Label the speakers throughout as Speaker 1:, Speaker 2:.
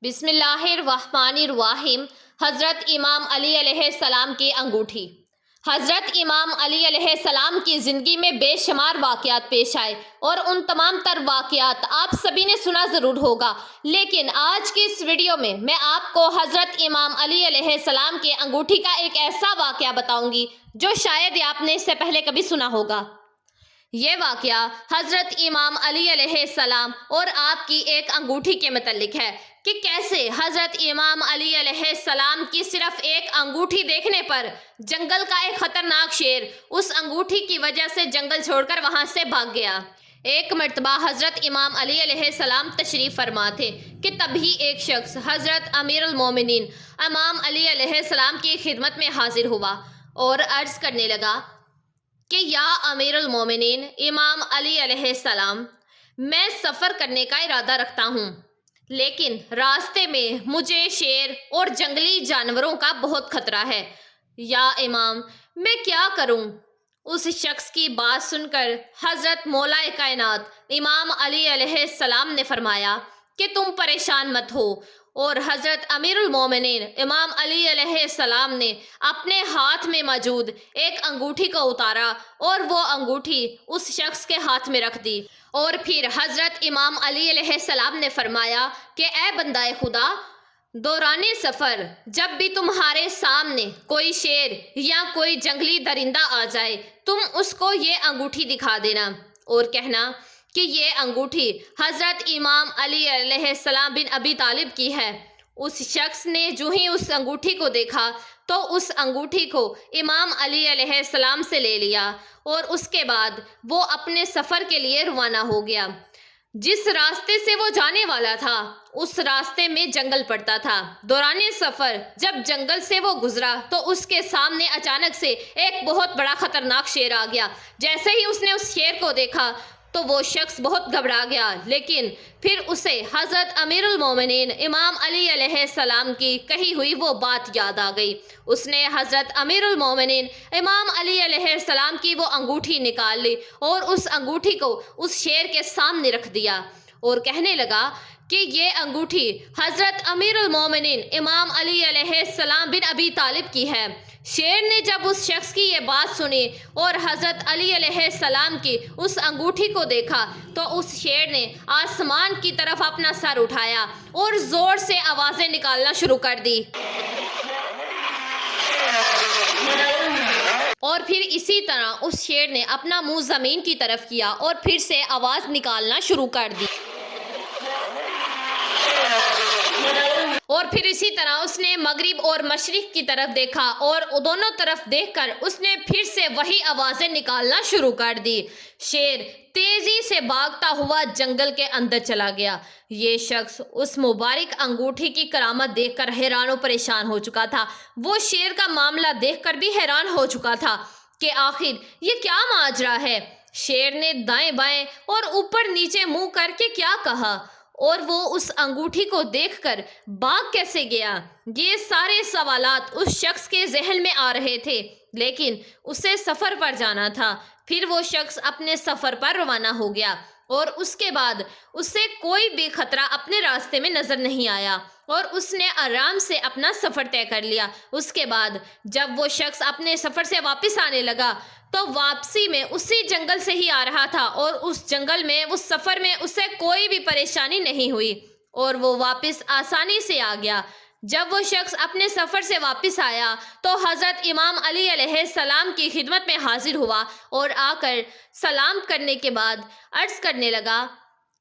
Speaker 1: بسم اللہ الرحمن الرحیم۔ حضرت امام علی علیہ السلام کی انگوٹھی۔ حضرت امام علی علیہ السلام کی زندگی میں بے شمار واقعات پیش آئے اور ان تمام تر واقعات آپ سبھی نے سنا ضرور ہوگا، لیکن آج کی اس ویڈیو میں آپ کو حضرت امام علی علیہ السلام کی انگوٹھی کا ایک ایسا واقعہ بتاؤں گی جو شاید ہی آپ نے اس سے پہلے کبھی سنا ہوگا۔ یہ واقعہ حضرت امام علی علیہ السلام اور آپ کی ایک انگوٹھی کے متعلق ہے کہ کیسے حضرت امام علی علیہ السلام کی صرف ایک انگوٹھی دیکھنے پر جنگل کا ایک خطرناک شیر اس انگوٹھی کی وجہ سے جنگل چھوڑ کر وہاں سے بھاگ گیا۔ ایک مرتبہ حضرت امام علی علیہ السلام تشریف فرما تھے کہ تبھی ایک شخص حضرت امیر المومنین امام علی علیہ السلام کی خدمت میں حاضر ہوا اور عرض کرنے لگا کہ یا امیر المومنین امام علی علیہ السلام، میں سفر کرنے کا ارادہ رکھتا ہوں، لیکن راستے میں مجھے شیر اور جنگلی جانوروں کا بہت خطرہ ہے۔ یا امام، میں کیا کروں؟ اس شخص کی بات سن کر حضرت مولا کائنات امام علی علیہ السلام نے فرمایا کہ تم پریشان مت ہو، اور حضرت امیر المومنین امام علی علیہ السلام نے اپنے ہاتھ میں موجود ایک انگوٹھی کو اتارا اور وہ انگوٹھی اس شخص کے ہاتھ میں رکھ دی، اور پھر حضرت امام علی علیہ السلام نے فرمایا کہ اے بندہ خدا، دوران سفر جب بھی تمہارے سامنے کوئی شیر یا کوئی جنگلی درندہ آ جائے، تم اس کو یہ انگوٹھی دکھا دینا اور کہنا کہ یہ انگوٹھی حضرت امام علی علیہ السلام بن ابی طالب کی ہے۔ اس شخص نے جو ہی اس انگوٹھی کو دیکھا تو اس انگوٹھی کو امام علی علیہ السلام سے لے لیا اور اس کے بعد وہ اپنے سفر کے لیے روانہ ہو گیا۔ جس راستے سے وہ جانے والا تھا اس راستے میں جنگل پڑتا تھا۔ دوران سفر جب جنگل سے وہ گزرا تو اس کے سامنے اچانک سے ایک بہت بڑا خطرناک شیر آ گیا۔ جیسے ہی اس نے اس شیر کو دیکھا تو وہ شخص بہت گھبرا گیا، لیکن پھر اسے حضرت امیر المومنین امام علی علیہ السلام کی کہی ہوئی وہ بات یاد آ گئی۔ اس نے حضرت امیر المومنین امام علی علیہ السلام کی وہ انگوٹھی نکال لی اور اس انگوٹھی کو اس شیر کے سامنے رکھ دیا اور کہنے لگا کہ یہ انگوٹھی حضرت امیر المومنین امام علی علیہ السلام بن ابی طالب کی ہے۔ شیر نے جب اس شخص کی یہ بات سنی اور حضرت علی علیہ السلام کی اس انگوٹھی کو دیکھا تو اس شیر نے آسمان کی طرف اپنا سر اٹھایا اور زور سے آوازیں نکالنا شروع کر دی، اور پھر اسی طرح اس شیر نے اپنا منہ زمین کی طرف کیا اور پھر سے آواز نکالنا شروع کر دی، اور پھر اسی طرح اس نے مغرب اور مشرق کی طرف دیکھا اور دونوں طرف دیکھ کر اس نے پھر سے وہی آوازیں نکالنا شروع کر دی۔ شیر تیزی سے بھاگتا ہوا جنگل کے اندر چلا گیا۔ یہ شخص اس مبارک انگوٹھی کی کرامت دیکھ کر حیران و پریشان ہو چکا تھا۔ وہ شیر کا معاملہ دیکھ کر بھی حیران ہو چکا تھا کہ آخر یہ کیا ماجرا ہے۔ شیر نے دائیں بائیں اور اوپر نیچے منہ کر کے کیا کہا اور وہ اس انگوٹھی کو دیکھ کر بھاگ کیسے گیا، یہ سارے سوالات اس شخص کے ذہن میں آ رہے تھے، لیکن اسے سفر پر جانا تھا۔ پھر وہ شخص اپنے سفر پر روانہ ہو گیا اور اس کے بعد اسے کوئی بھی خطرہ اپنے راستے میں نظر نہیں آیا اور اس نے آرام سے اپنا سفر طے کر لیا۔ اس کے بعد جب وہ شخص اپنے سفر سے واپس آنے لگا تو واپسی میں اسی جنگل سے ہی آ رہا تھا اور اس جنگل میں اس سفر میں اسے کوئی بھی پریشانی نہیں ہوئی اور وہ واپس آسانی سے آ گیا۔ جب وہ شخص اپنے سفر سے واپس آیا تو حضرت امام علی علیہ السلام کی خدمت میں حاضر ہوا اور آ کر سلام کرنے کے بعد عرض کرنے لگا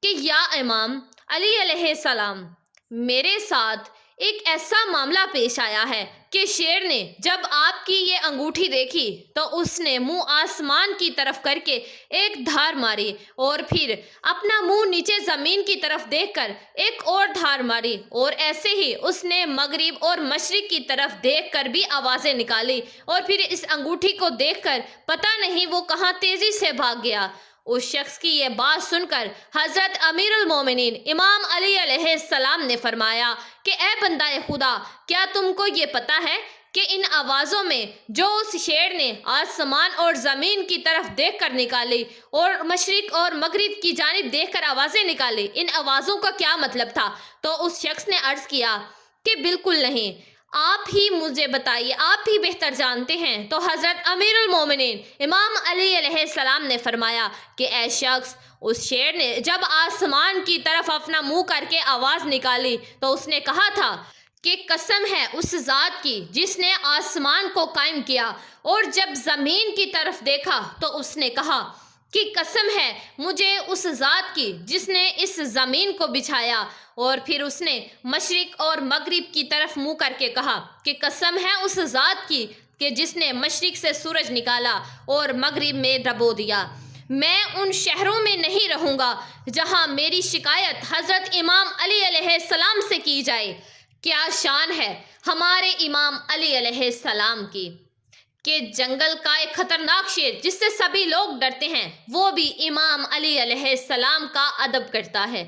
Speaker 1: کہ یا امام علی علیہ السلام، میرے ساتھ ایک ایسا معاملہ پیش آیا ہے کہ شیر نے جب آپ کی یہ انگوٹھی دیکھی تو اس نے منہ آسمان کی طرف کر کے ایک دھار ماری اور پھر اپنا منہ نیچے زمین کی طرف دیکھ کر ایک اور دھار ماری، اور ایسے ہی اس نے مغرب اور مشرق کی طرف دیکھ کر بھی آوازیں نکالی، اور پھر اس انگوٹھی کو دیکھ کر پتہ نہیں وہ کہاں تیزی سے بھاگ گیا۔ اس شخص کی یہ بات سن کر حضرت امیر المومنین امام علی علیہ السلام نے فرمایا کہ اے بندہ خدا، کیا تم کو یہ پتہ ہے کہ ان آوازوں میں جو اس شیر نے آسمان اور زمین کی طرف دیکھ کر نکالی اور مشرق اور مغرب کی جانب دیکھ کر آوازیں نکالی، ان آوازوں کا کیا مطلب تھا؟ تو اس شخص نے عرض کیا کہ بالکل نہیں، آپ ہی مجھے بتائیے، آپ ہی بہتر جانتے ہیں۔ تو حضرت امیر المومنین امام علی علیہ السلام نے فرمایا کہ اے شخص، اس شیر نے جب آسمان کی طرف اپنا منہ کر کے آواز نکالی تو اس نے کہا تھا کہ قسم ہے اس ذات کی جس نے آسمان کو قائم کیا، اور جب زمین کی طرف دیکھا تو اس نے کہا کہ قسم ہے مجھے اس ذات کی جس نے اس زمین کو بچھایا، اور پھر اس نے مشرق اور مغرب کی طرف منہ کر کے کہا کہ قسم ہے اس ذات کی کہ جس نے مشرق سے سورج نکالا اور مغرب میں ڈبو دیا۔ میں ان شہروں میں نہیں رہوں گا جہاں میری شکایت حضرت امام علی علیہ السلام سے کی جائے۔ کیا شان ہے ہمارے امام علی علیہ السلام کی کہ جنگل کا ایک خطرناک شیر جس سے سبھی لوگ ڈرتے ہیں، وہ بھی امام علی علیہ السلام کا ادب کرتا ہے۔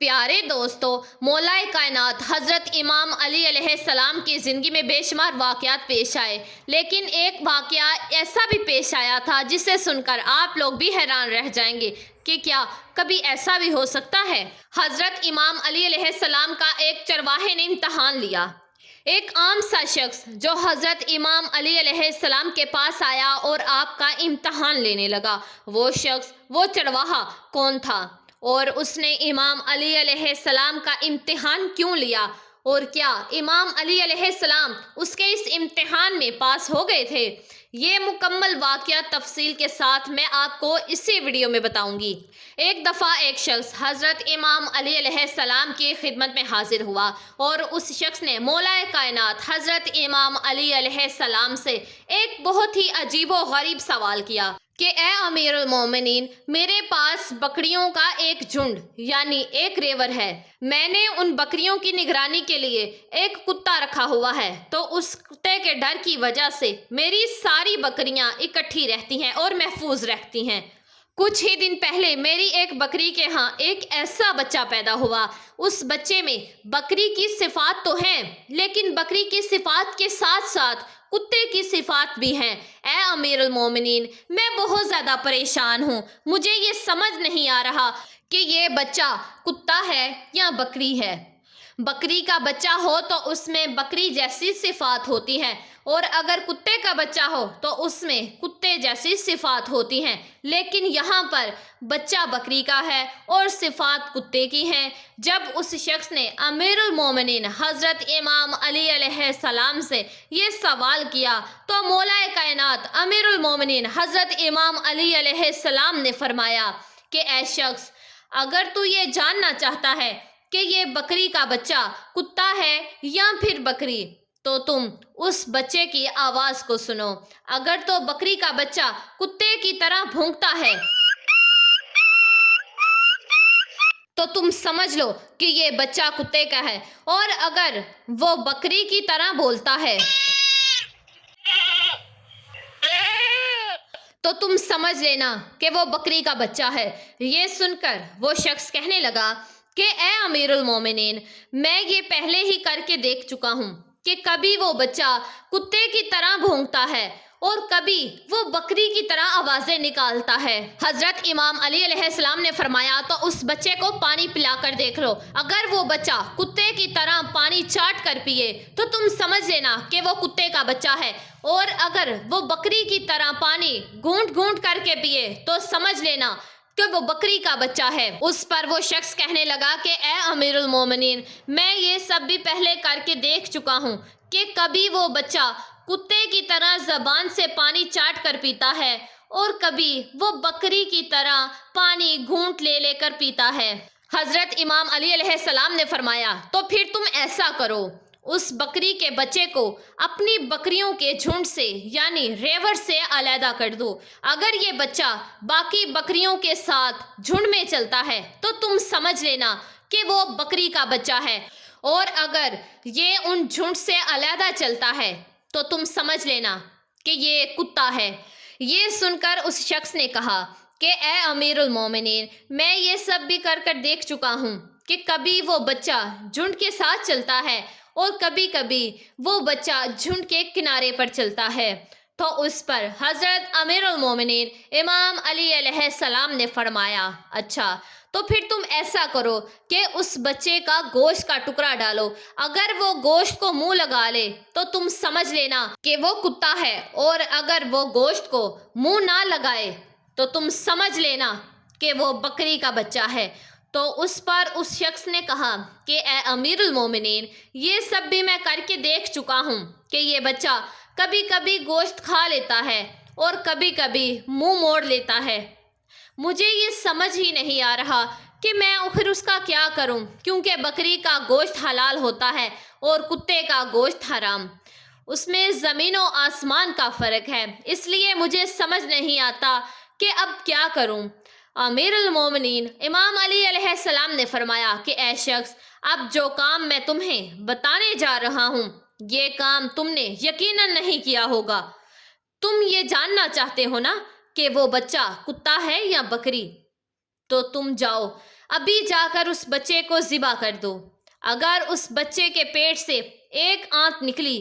Speaker 1: پیارے دوستو، مولا کائنات حضرت امام علی علیہ السلام کی زندگی میں بے شمار واقعات پیش آئے، لیکن ایک واقعہ ایسا بھی پیش آیا تھا جسے سن کر آپ لوگ بھی حیران رہ جائیں گے کہ کیا کبھی ایسا بھی ہو سکتا ہے۔ حضرت امام علی علیہ السلام کا ایک چرواہے نے امتحان لیا۔ ایک عام سا شخص جو حضرت امام علی علیہ السلام کے پاس آیا اور آپ کا امتحان لینے لگا، وہ شخص، وہ چرواہا کون تھا، اور اس نے امام علی علیہ السلام کا امتحان کیوں لیا، اور کیا امام علی علیہ السلام اس کے اس امتحان میں پاس ہو گئے تھے؟ یہ مکمل واقعہ تفصیل کے ساتھ میں آپ کو اسی ویڈیو میں بتاؤں گی۔ ایک دفعہ ایک شخص حضرت امام علی علیہ السلام کی خدمت میں حاضر ہوا، اور اس شخص نے مولا کائنات حضرت امام علی علیہ السلام سے ایک بہت ہی عجیب و غریب سوال کیا کہ اے امیر المومنین، میرے پاس بکریوں کا ایک جھنڈ یعنی ایک ریور ہے، میں نے ان بکریوں کی نگرانی کے لیے ایک کتا رکھا ہوا ہے، تو اس کتے کے ڈر کی وجہ سے میری ساری بکریاں اکٹھی رہتی ہیں اور محفوظ رہتی ہیں۔ کچھ ہی دن پہلے میری ایک بکری کے ہاں ایک ایسا بچہ پیدا ہوا، اس بچے میں بکری کی صفات تو ہیں، لیکن بکری کی صفات کے ساتھ ساتھ کتے کی صفات بھی ہیں۔ اے امیر المومنین، میں بہت زیادہ پریشان ہوں، مجھے یہ سمجھ نہیں آ رہا کہ یہ بچہ کتا ہے یا بکری ہے۔ بکری کا بچہ ہو تو اس میں بکری جیسی صفات ہوتی ہیں، اور اگر کتے کا بچہ ہو تو اس میں کتے جیسی صفات ہوتی ہیں، لیکن یہاں پر بچہ بکری کا ہے اور صفات کتے کی ہیں۔ جب اس شخص نے امیر المومنین حضرت امام علی علیہ السلام سے یہ سوال کیا تو مولا کائنات امیر المومنین حضرت امام علی علیہ السلام نے فرمایا کہ اے شخص، اگر تو یہ جاننا چاہتا ہے کہ یہ بکری کا بچہ کتا ہے یا پھر بکری، تو تم اس بچے کی آواز کو سنو۔ اگر تو بکری کا بچہ کتے کی طرح بھونکتا ہے تو تم سمجھ لو کہ یہ بچہ کتے کا ہے، اور اگر وہ بکری کی طرح بولتا ہے تو تم سمجھ لینا کہ وہ بکری کا بچہ ہے۔ یہ سن کر وہ شخص کہنے لگا کہ اے امیر المومنین، میں یہ پہلے ہی کر کے دیکھ چکا ہوں کہ کبھی وہ بچہ کتے کی طرح بھونکتا ہے اور کبھی وہ بکری کی طرح آوازیں نکالتا ہے۔ حضرت امام علی علیہ السلام نے فرمایا تو اس بچے کو پانی پلا کر دیکھ لو، اگر وہ بچہ کتے کی طرح پانی چاٹ کر پیے تو تم سمجھ لینا کہ وہ کتے کا بچہ ہے، اور اگر وہ بکری کی طرح پانی گھونٹ گھونٹ کر کے پیے تو سمجھ لینا کہ وہ بکری کا بچہ ہے۔ اس پر وہ شخص کہنے لگا کہ اے امیر المومنین، میں یہ سب بھی پہلے کر کے دیکھ چکا ہوں کہ کبھی وہ بچہ کتے کی طرح زبان سے پانی چاٹ کر پیتا ہے، اور کبھی وہ بکری کی طرح پانی گھونٹ لے لے کر پیتا ہے۔ حضرت امام علی علیہ السلام نے فرمایا تو پھر تم ایسا کرو، اس بکری کے بچے کو اپنی بکریوں کے جھنڈ سے یعنی ریور سے علیحدہ کر دو۔ اگر یہ بچہ باقی بکریوں کے ساتھ جھنڈ میں چلتا ہے تو تم سمجھ لینا کہ وہ بکری کا بچہ ہے، اور اگر یہ ان جھنڈ سے علیحدہ چلتا ہے تو تم سمجھ لینا کہ یہ کتا ہے۔ یہ سن کر اس شخص نے کہا کہ اے امیر المومنین، میں یہ سب بھی کر دیکھ چکا ہوں کہ کبھی وہ بچہ جھنڈ کے ساتھ چلتا ہے اور کبھی کبھی وہ بچہ جھنڈ کے کنارے پر چلتا ہے۔ تو اس پر حضرت امیر المومنین امام علی علیہ السلام نے فرمایا، اچھا تو پھر تم ایسا کرو کہ اس بچے کا گوشت کا ٹکڑا ڈالو، اگر وہ گوشت کو منہ لگا لے تو تم سمجھ لینا کہ وہ کتا ہے، اور اگر وہ گوشت کو منہ نہ لگائے تو تم سمجھ لینا کہ وہ بکری کا بچہ ہے۔ تو اس پر اس شخص نے کہا کہ اے امیر المومنین، یہ سب بھی میں کر کے دیکھ چکا ہوں کہ یہ بچہ کبھی کبھی گوشت کھا لیتا ہے اور کبھی کبھی منہ موڑ لیتا ہے، مجھے یہ سمجھ ہی نہیں آ رہا کہ میں پھر اس کا کیا کروں، کیونکہ بکری کا گوشت حلال ہوتا ہے اور کتے کا گوشت حرام، اس میں زمین و آسمان کا فرق ہے، اس لیے مجھے سمجھ نہیں آتا کہ اب کیا کروں۔ امیر المومنین امام علی علیہ السلام نے فرمایا کہ اے شخص، اب جو کام میں تمہیں بتانے جا رہا ہوں یہ کام تم نے یقیناً نہیں کیا ہوگا۔ تم یہ جاننا چاہتے ہو نا کہ وہ بچہ کتا ہے یا بکری، تو تم جاؤ ابھی جا کر اس بچے کو ذبح کر دو۔ اگر اس بچے کے پیٹ سے ایک آنت نکلی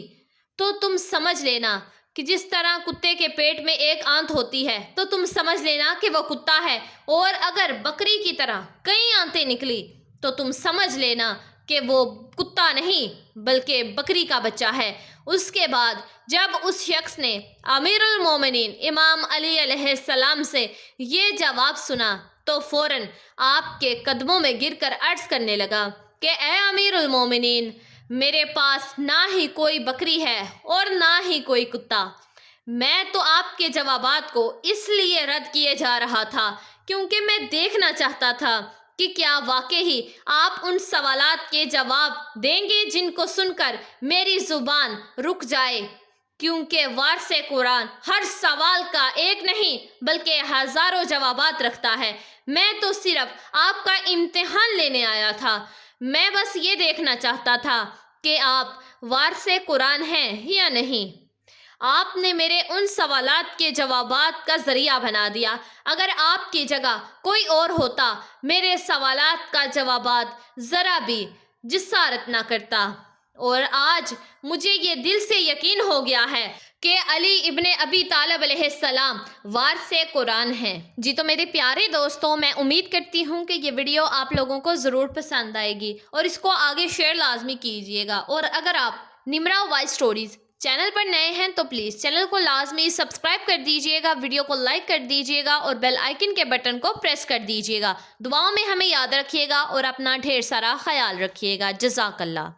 Speaker 1: تو تم سمجھ لینا کہ جس طرح کتے کے پیٹ میں ایک آنت ہوتی ہے تو تم سمجھ لینا کہ وہ کتا ہے، اور اگر بکری کی طرح کئی آنتیں نکلی تو تم سمجھ لینا کہ وہ کتا نہیں بلکہ بکری کا بچہ ہے۔ اس کے بعد جب اس شخص نے امیر المومنین امام علی علیہ السلام سے یہ جواب سنا تو فوراً آپ کے قدموں میں گر کر عرض کرنے لگا کہ اے امیر المومنین، میرے پاس نہ ہی کوئی بکری ہے اور نہ ہی کوئی کتا۔ میں تو آپ کے جوابات کو اس لیے رد کیے جا رہا تھا کیونکہ میں دیکھنا چاہتا تھا کہ کیا واقعی آپ ان سوالات کے جواب دیں گے جن کو سن کر میری زبان رک جائے، کیونکہ وارث قرآن ہر سوال کا ایک نہیں بلکہ ہزاروں جوابات رکھتا ہے۔ میں تو صرف آپ کا امتحان لینے آیا تھا، میں بس یہ دیکھنا چاہتا تھا کہ آپ وارث قرآن ہیں یا نہیں۔ آپ نے میرے ان سوالات کے جوابات کا ذریعہ بنا دیا، اگر آپ کی جگہ کوئی اور ہوتا میرے سوالات کا جوابات ذرا بھی جسارت نہ کرتا، اور آج مجھے یہ دل سے یقین ہو گیا ہے کہ علی ابن ابی طالب علیہ السلام وارث قرآن ہیں۔ جی تو میرے پیارے دوستوں، میں امید کرتی ہوں کہ یہ ویڈیو آپ لوگوں کو ضرور پسند آئے گی اور اس کو آگے شیئر لازمی کیجیے گا، اور اگر آپ نمرا وائس سٹوریز چینل پر نئے ہیں تو پلیز چینل کو لازمی سبسکرائب کر دیجیے گا، ویڈیو کو لائک کر دیجیے گا اور بیل آئیکن کے بٹن کو پریس کر دیجیے گا۔ دعاؤں میں ہمیں یاد رکھیے گا اور اپنا ڈھیر سارا خیال رکھیے گا۔ جزاک اللہ۔